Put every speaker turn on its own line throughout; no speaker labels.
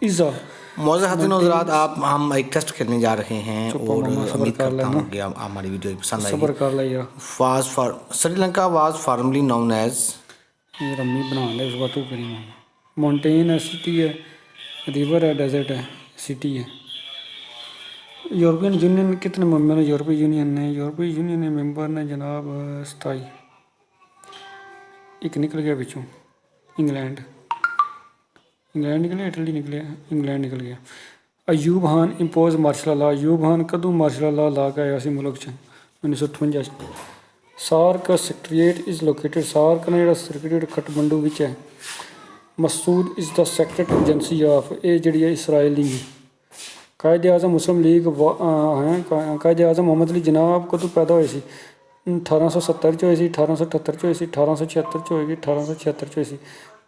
इज़ा।
मौजूद खातिन हज़रात, आप हम एक टेस्ट खेलने जा रहे हैं और उम्मीद करता हूँ कि हमारी वीडियो पसंद आएगी।
सबर कर लिया।
Sri Lanka was formerly known as,
ये रम्मी बना ले उसका तो करी माउंटेन है, सिटी है, रिवर है, डेजर्ट है, सिटी है। यूरोपियन यूनियन कितने मेंबर हैं? यूरोपीय यूनियन ने मेंबर ने जनाब 27। एक निकल गया पिछों, इंग्लैंड निकल गया, इटली निकल गया, इंग्लैंड निकल गया। Ayub Khan impose martial law. Ayub Khan कदों मार्शल लॉ ला के आया सी मुल्क च? 1958। SAARC secretariat is located, SAARC ने जो सैक्रेटरीएट खटमंडू विच है। Mossad is the secret agency of, ये जी है इसराइल दी। कायद आज़म मुस्लिम लीग हैं। कायद आज़म मोहम्मद अली जनाब कदों पैदा होए सी? 1870 होए सी, 1878 होए सी, 1876 होएगी, 1876 होए सी।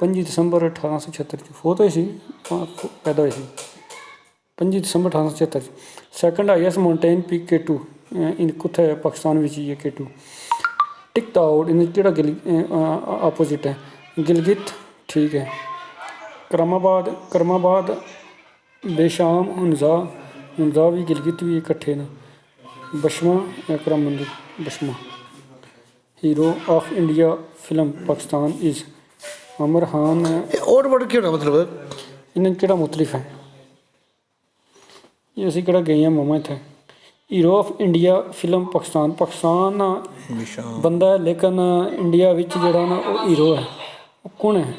5 दिसंबर 1876 फोत होए सी, पैदा होए सी 5 दिसंबर 1876। Second highest mountain peak K2 इन कुत्थे पाकिस्तान विच ही है K2। टिक टाउट इन केड़ा अपोजिट है? गिलगित, ठीक है। करमाबाद बेशाम हुंजा भी गिलगित भी इकट्ठे न। बशमा करम मंदिर, बशमा। Hero of India film Pakistan is Amar Khan.
और वर्ड क्यों मतलब
इन्हें केड़ा मुख्तलिफ है? ये असी केड़ा गए हैं मामा इत्थे। Hero of India film Pakistan, Pakistan बंदा है लेकिन इंडिया विच जेड़ा ना वो हीरो है, वो कौन है?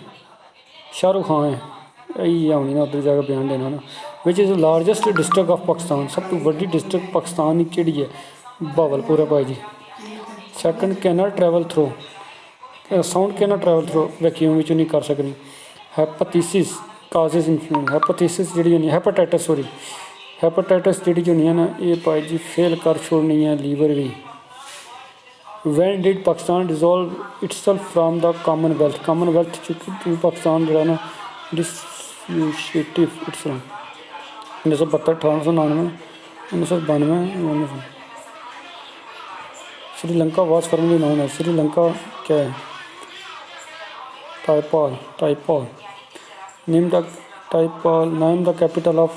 शाहरुख खान है। यही आनी ना उधर जाकर बयान देना ना। Which is largest district of Pakistan, सब तो वड्डी डिस्ट्रिक्ट पाकिस्तान की केड़ी है? बहावलपुर है भाई जी। Second can travel through, sound can travel through vacuum which नहीं कर सकनी। हैपेटिसिस काजेज इन्फ्लूएंस, हैपेटिसिस जी होनी, हैपेटाइटिस सॉरी, हैपेटाइटिस जी होनी है ना, ये भाई जी फेल कर छोड़नी है लीवर भी। When did Pakistan dissolve itself from the Commonwealth, Commonwealth चुकी पाकिस्तान जो ना dissociative itself 1972, 1899, 1992। Sri Lanka was formerly known है, श्रीलंका क्या है? टाइपॉल नेम द टाइपॉल, नाम the capital of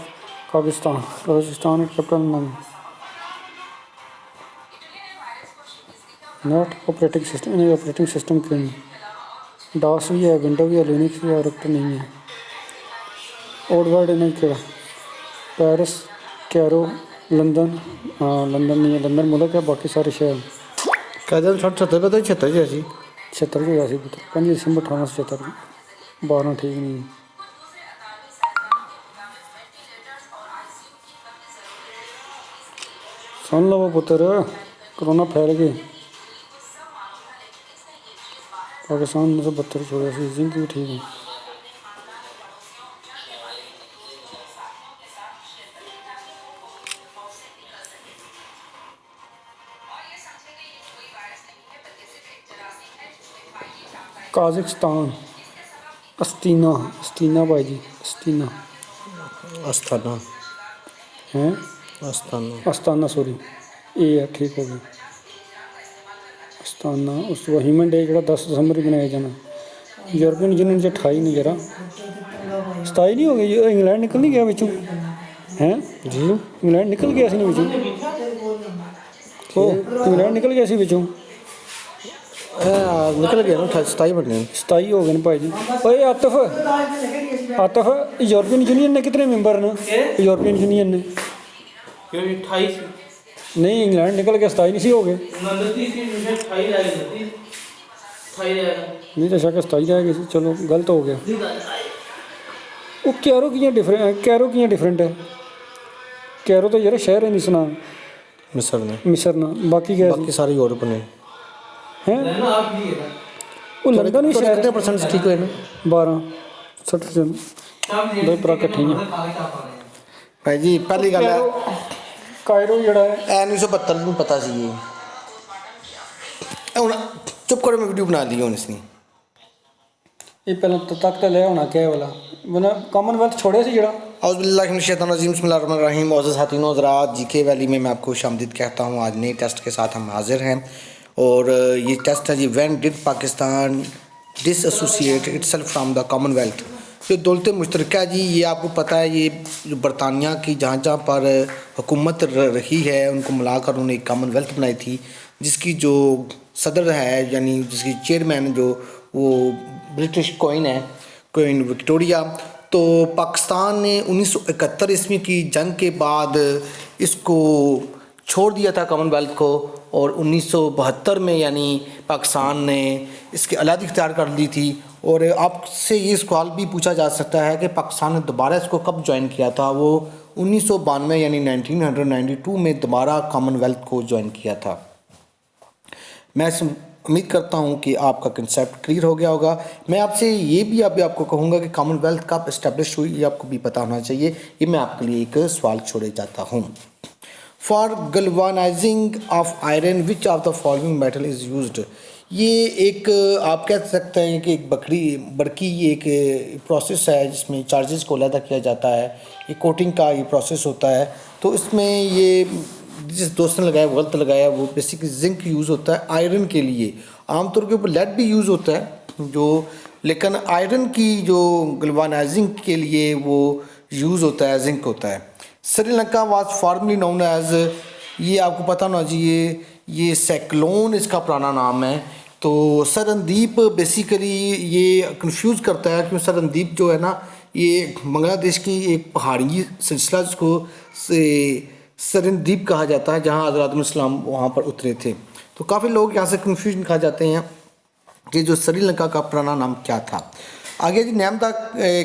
Kazakhstan capital नाम। नॉट ऑपरेटिंग सिस्टम, इन्हें ऑपरेटिंग सिस्टम क्यों नहीं? डास भी है, विंडो भी है, लिनक्स भी है, ऑपरेटर नहीं है। ओड वर्ड इन्हें क्या? Paris, Cairo, London. हाँ लंदन नहीं है, लंदन मुल्क है, बाकी सारे शहर।
कायदे 76 पता 76 जैसी
76 जो ऐसी पुत्र 5 दिसंबर 1876, 12 ठीक नहीं। सुन लो पुत्र, कोरोना फैल गए पाकिस्तान 1972 छोड़ा सी, जिंक भी ठीक है। काज़ाकिस्तान, अस्तीना भाई जी,
अस्ताना
हैं, अस्ताना सॉरी, ये है ठीक हो गया। अस्ताना उस ह्यूमन डे जो 10 दिसंबर ही मनाया जाना। यूरोपियन यूनियन से 28 नहीं जरा 27 नहीं हो गया। इंग्लैंड निकल नहीं गया बिचों हैं जी, इंग्लैंड निकल गया सी नहीं बिचों, इंग्लैंड निकल गया सी बिचों,
निकल गया ना 27 बने
27 हो गए भाई जी। ओए आतिफ यूरोपियन यूनियन ने कितने मेंबर ने? यूरोपियन यूनियन ने
28
नहीं, इंग्लैंड निकल गया 27 नहीं सी हो गए। नहीं तो शायद 27 रह गए, चलो गलत हो गया। वो कैरो कियां डिफरेंट है? कैरो तो यार शहर है नहीं सुना मिस्र ना, बाकी क्या
बाकी सारे यूरोप ने
हैं। वो लंदन भी शहर
कितने परसेंट ठीक हुए ना?
12-60% दो तरह कट्ठे हैं
भाई जी। पहली गल है
कायरो जड़ा है
1972 ਨੂੰ पता सी ਹੁਣ चुप करो, मैं वीडियो बना ली हूँ इसने।
ये पहले तक तो लिया होना क्या वाला मैंने कॉमनवेल्थ छोड़े सी जड़ा।
औज़ुबिल्लाहिमिनश्शैतानिर्रजीम बिस्मिल्लाहिर्रहमानिर्रहीम। मुअज़्ज़ज़ ख़ातिन हज़रात, जीके वैली में मैं आपको खुशामदीद कहता हूँ। आज नए टेस्ट के साथ हम हाज़िर हैं और ये टेस्ट है जी, when did Pakistan dissociate itself from the commonwealth. जो दौलत मुश्तरका जी, ये आपको पता है, ये जो बरतानिया की जहाँ जहाँ पर हुकूमत रही है उनको मिलाकर उन्होंने एक कॉमनवेल्थ बनाई थी, जिसकी जो सदर है यानी जिसकी चेयरमैन जो वो ब्रिटिश क्वीन है, क्वीन विक्टोरिया। तो पाकिस्तान ने 1971 ईस्वी की जंग के बाद इसको छोड़ दिया था कॉमनवेल्थ को, और 1972 में यानी पाकिस्तान ने इसकी आज़ादी इख्तियार कर ली थी। और आपसे ये सवाल भी पूछा जा सकता है कि पाकिस्तान ने दोबारा इसको कब ज्वाइन किया था। वो 1992 यानी 1992 में दोबारा कॉमनवेल्थ को ज्वाइन किया था। मैं उम्मीद करता हूँ कि आपका कंसेप्ट क्लियर हो गया होगा। मैं आपसे ये भी आपको कहूँगा कि कॉमनवेल्थ कब इस्टेब्लिश हुई, ये आपको भी पता होना चाहिए। ये मैं आपके लिए एक सवाल छोड़े जाता हूँ। For galvanising of iron which of the following metal is used. ये एक आप कह सकते हैं कि एक बड़की एक प्रोसेस है जिसमें चार्जेस को अलहदा किया जाता है। ये कोटिंग का ये प्रोसेस होता है। तो इसमें ये जिस दोस्त ने लगाया वो गलत लगाया, वो बेसिकली जिंक यूज़ होता है आयरन के लिए। आमतौर के ऊपर लेड भी यूज़ होता है जो, लेकिन आयरन की जो गल्वानाइजिंग के लिए वो यूज़ होता है जिंक होता है। Sri Lanka was formerly known as, ये आपको पता होना चाहिए, ये सैक्लोन इसका पुराना नाम है। तो सरनदीप बेसिकली ये कंफ्यूज करता है क्योंकि सरनदीप जो है ना, ये बांग्लादेश की एक पहाड़ी सिलसिला जिसको सरनदीप कहा जाता है, जहाँ हज़रत इस्लाम वहाँ पर उतरे थे। तो काफ़ी लोग यहाँ से कंफ्यूजन खा जाते हैं कि जो श्रीलंका का पुराना नाम क्या था। आगे जी, name the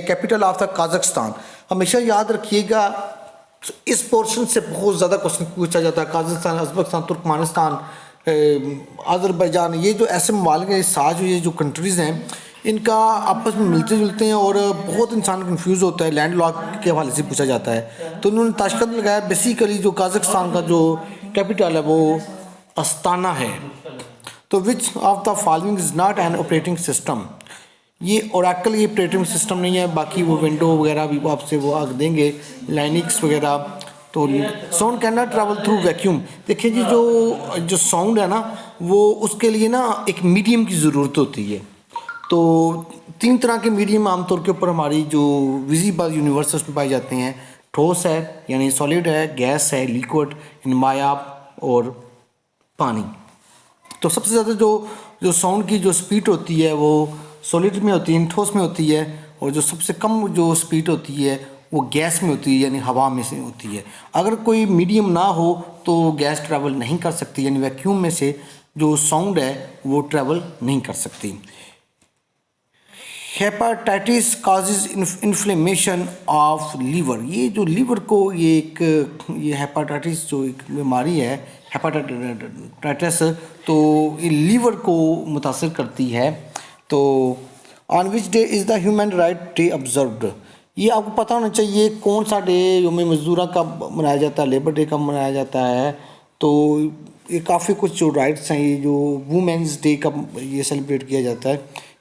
capital of the Kazakhstan. हमेशा याद रखिएगा इस पोर्शन से बहुत ज़्यादा क्वेश्चन पूछा जाता है। काज़ाख्स्तान, उज़्बेकिस्तान, तुर्कमानिस्तान, अज़रबैजान, ये जो ऐसे ममालिक हैं, साथ ये जो कंट्रीज़ हैं, इनका आपस में मिलते जुलते हैं और बहुत इंसान कंफ्यूज होता है। लैंड लॉक के हवाले से पूछा जाता है। तो उन्होंने ताशकंद लगाया। बेसिकली जो काज़ाख्स्तान का जो कैपिटल है वो अस्ताना है। तो विच of the following is not an operating system. ये ओरेकल ये ऑपरेटिंग सिस्टम नहीं है, बाकी वो विंडो वगैरह भी आपसे वो आग देंगे, लाइनिक्स वगैरह। तो sound can not travel through vacuum. देखिए जी, जो साउंड है ना, वो उसके लिए ना एक मीडियम की ज़रूरत होती है। तो 3 तरह के मीडियम आमतौर के ऊपर हमारी जो विजिबल यूनिवर्स में पाए जाते हैं। ठोस है यानी सॉलिड है, गैस है लिक्विड, नायाब, और पानी। तो सबसे ज़्यादा जो साउंड की जो स्पीड होती है वो सॉलिड में होती है, ठोस में होती है, और जो सबसे कम जो स्पीड होती है वो गैस में होती है यानी हवा में से होती है। अगर कोई मीडियम ना हो तो गैस ट्रैवल नहीं कर सकती, यानी वैक्यूम में से जो साउंड है वो ट्रैवल नहीं कर सकती। Hepatitis causes inflammation of liver. ये जो लीवर को ये हेपाटाइटिस जो एक बीमारी है हेपाटाइटिस, तो ये लीवर को मुतासर करती है। तो on which day is the human right day observed. ये आपको पता होना चाहिए कौन सा डे यौम मज़दूरा कब मनाया जाता है, लेबर डे कब मनाया जाता है। तो ये काफ़ी कुछ जो राइट्स हैं, ये जो वुमेंस डे कब ये सेलिब्रेट किया जाता है,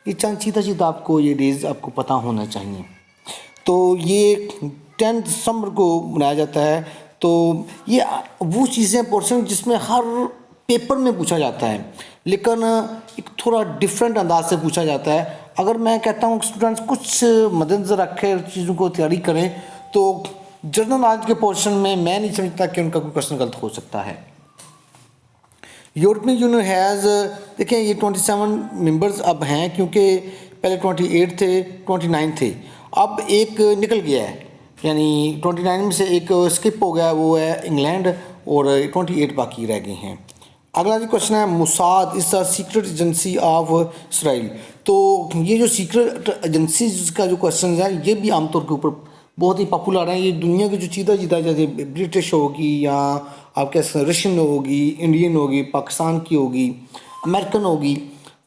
ये चंद सीधा आपको ये डेज़ आपको पता होना चाहिए। तो ये 10 दिसंबर को मनाया जाता है। तो ये वो चीज़ें पोर्शन जिसमें हर पेपर में पूछा जाता है, लेकिन एक थोड़ा डिफरेंट अंदाज से पूछा जाता है। अगर मैं कहता हूँ स्टूडेंट्स कुछ मद्देनज़र रखें, चीज़ों को तैयारी करें, तो जनरल नॉलेज के पोर्शन में मैं नहीं समझता कि उनका कोई क्वेश्चन गलत हो सकता है। यूरोपियन यूनियन हैज़, देखें ये 27 मेंबर्स अब हैं, क्योंकि पहले 28 थे, 29 थे, अब एक निकल गया है, यानी 29 में से एक स्किप हो गया, वो है इंग्लैंड, और 28 बाकी रह गए हैं। अगला जो क्वेश्चन है, Mossad is the secret agency of Israel. तो ये जो सीक्रेट एजेंसी का जो क्वेश्चन है, ये भी आमतौर के ऊपर बहुत ही पॉपुलर हैं। ये दुनिया की जो चीज़ा जैसे ब्रिटिश होगी, या आप कह सकते हैं रशियन होगी, इंडियन होगी, पाकिस्तान की होगी, अमेरिकन होगी,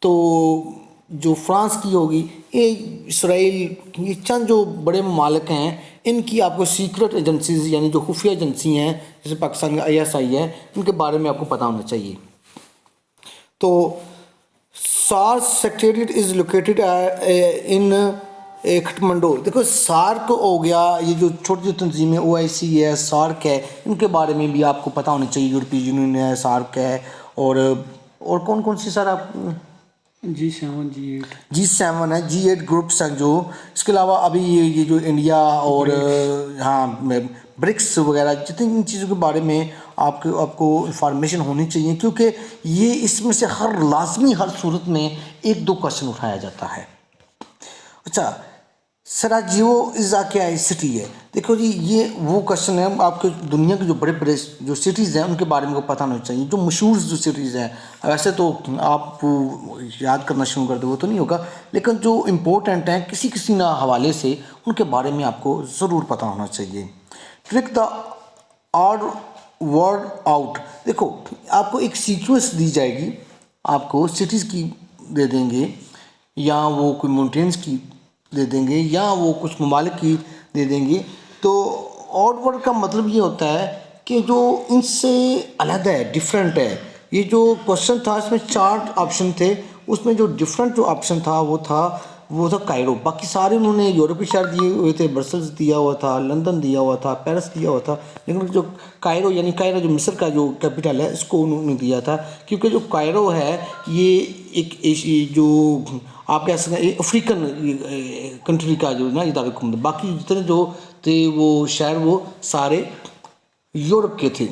तो जो फ्रांस की होगी, ये इसराइल, ये चंद जो बड़े ममालिक हैं, इनकी आपको सीक्रेट एजेंसीज यानी जो खुफिया एजेंसी हैं, जैसे पाकिस्तान का ISI है, इनके बारे में आपको पता होना चाहिए। तो SAARC secretariat is located in Kathmandu. देखो सार्क हो गया, ये जो छोटी जो तंजीमें OIC है, सार्क है, इनके बारे में भी आपको पता होना चाहिए। यूरोपीय यूनियन है, सार्क है, और कौन कौन सी सर आप
G7 G8
G7 है, G8 ग्रुप्स हैं जो, इसके अलावा अभी ये जो इंडिया और हाँ ब्रिक्स वगैरह जितनी इन चीज़ों के बारे में आपको इंफॉर्मेशन होनी चाहिए, क्योंकि ये इसमें से लाजमी हर सूरत में एक दो क्वेश्चन उठाया जाता है। अच्छा, सराजीवो इज़ा क्या सिटी है? देखो जी, ये वो क्वेश्चन है, आपके दुनिया के जो बड़े बड़े जो सिटीज़ हैं उनके बारे में को पता होना चाहिए, जो मशहूर जो सिटीज़ हैं। वैसे तो आप याद करना शुरू कर दो वो तो नहीं होगा, लेकिन जो इम्पोर्टेंट हैं किसी किसी ना हवाले से उनके बारे में आपको ज़रूर पता होना चाहिए। Trick the odd word out. देखो, आपको एक सीक्वेंस दी जाएगी, आपको सिटीज़ की दे देंगे, या वो कोई माउंटेन्स की दे देंगे, या वो कुछ ममालिक की दे देंगे। तो ऑड वर्ड का मतलब ये होता है कि जो इनसे अलग है, डिफरेंट है। ये जो क्वेश्चन था इसमें 4 ऑप्शन थे, उसमें जो डिफरेंट जो ऑप्शन था वो था कायरो। बाकी सारे उन्होंने यूरोपीय शहर दिए हुए थे, ब्रसल्स दिया हुआ था, लंदन दिया हुआ था, पेरिस दिया हुआ था, लेकिन जो कायरो यानी कायरो जो मिस्र का जो कैपिटल है इसको उन्होंने दिया था, क्योंकि जो कायरो है ये एक जो आप कह सकते हैं अफ्रीकन कंट्री का जो ना दारकूमत, बाकी जितने जो थे वो शहर वो सारे यूरोप के थे।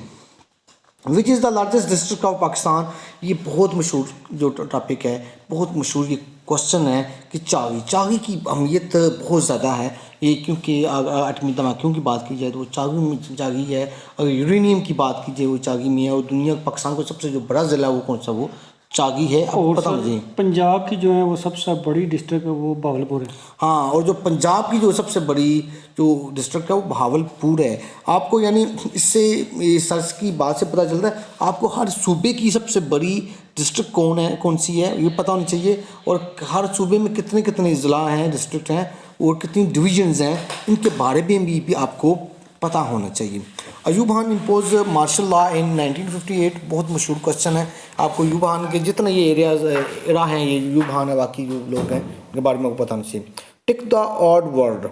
Which is the largest district of Pakistan? ये बहुत मशहूर जो टॉपिक है, बहुत मशहूर ये क्वेश्चन है कि चागी की अहमियत बहुत ज़्यादा है ये, क्योंकि एटमी धमाकों की बात की जाए तो वो चागी है, अगर यूरेनियम की बात की जाए वो चागी में है, और दुनिया पाकिस्तान को सबसे जो बड़ा ज़िला है वो कौन सा, वो चागी है। आपको
और
पता
सर,
मुझे
पंजाब की जो है वो सबसे बड़ी डिस्ट्रिक्ट है वो बहावलपुर है।
हाँ, और जो पंजाब की जो सबसे बड़ी जो डिस्ट्रिक्ट है वो बहावलपुर है। आपको यानी इससे सर्च की बात से पता चलता है आपको हर सूबे की सबसे बड़ी डिस्ट्रिक्ट कौन सी है ये पता होना चाहिए, और हर सूबे में कितने कितने ज़िला हैं, डिस्ट्रिक्ट हैं, और कितनी डिवीजन्स हैं, इनके बारे में भी आपको पता होना चाहिए। Ayub Khan impose martial law in 1958, बहुत मशहूर क्वेश्चन है। आपको अयूब खान के जितने ये एरा हैं, ये अयूब खान है, बाकी जो लोग हैं उनके बारे में आपको पता होना चाहिए। टिक द ऑड वर्ड,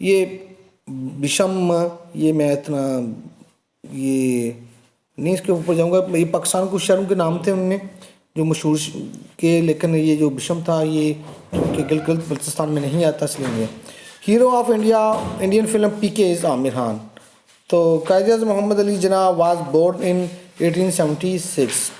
ये विषम, ये मैं इतना ये नहीं इसके ऊपर जाऊंगा। ये पाकिस्तान कुछ शहरों के नाम थे उनमें जो मशहूर के, लेकिन ये जो विषम था ये गिलगित बल्तिस्तान में नहीं आता, इसलिए। Hero of Indian film PK is Aamir Khan. तो Quaid Mohammad Ali Jinnah was born in 1876।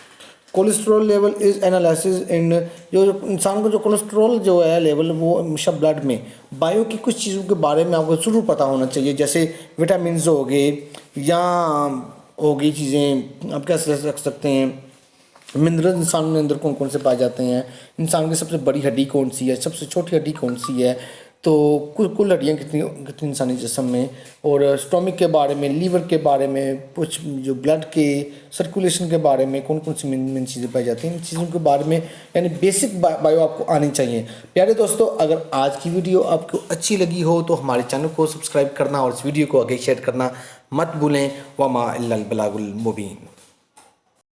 Cholesterol level is analysis in, जो इंसान को जो कोलेस्ट्रॉल जो है लेवल वो हमेशा ब्लड में, बायो की कुछ चीज़ों के बारे में आपको ज़रूर पता होना चाहिए, जैसे विटामिन हो गए या हो गई चीज़ें, आप क्या रख सकते हैं, मिनरल इंसान के अंदर कौन कौन से पाए जाते हैं, इंसान की सबसे बड़ी हड्डी कौन सी है, सबसे छोटी हड्डी कौन सी है, तो कुल हड्डियाँ कितनी इंसानी जिस्म में, और स्टोमिक के बारे में, लीवर के बारे में, कुछ जो ब्लड के सर्कुलेशन के बारे में कौन कौन सी मेन चीज़ें पाई जाती हैं, इन चीज़ों के बारे में यानी बेसिक बायो आपको आनी चाहिए। प्यारे दोस्तों, अगर आज की वीडियो आपको अच्छी लगी हो तो हमारे चैनल को सब्सक्राइब करना और इस वीडियो को आगे शेयर करना मत भूलें। वमा इल्लल बलागुल मुबीन।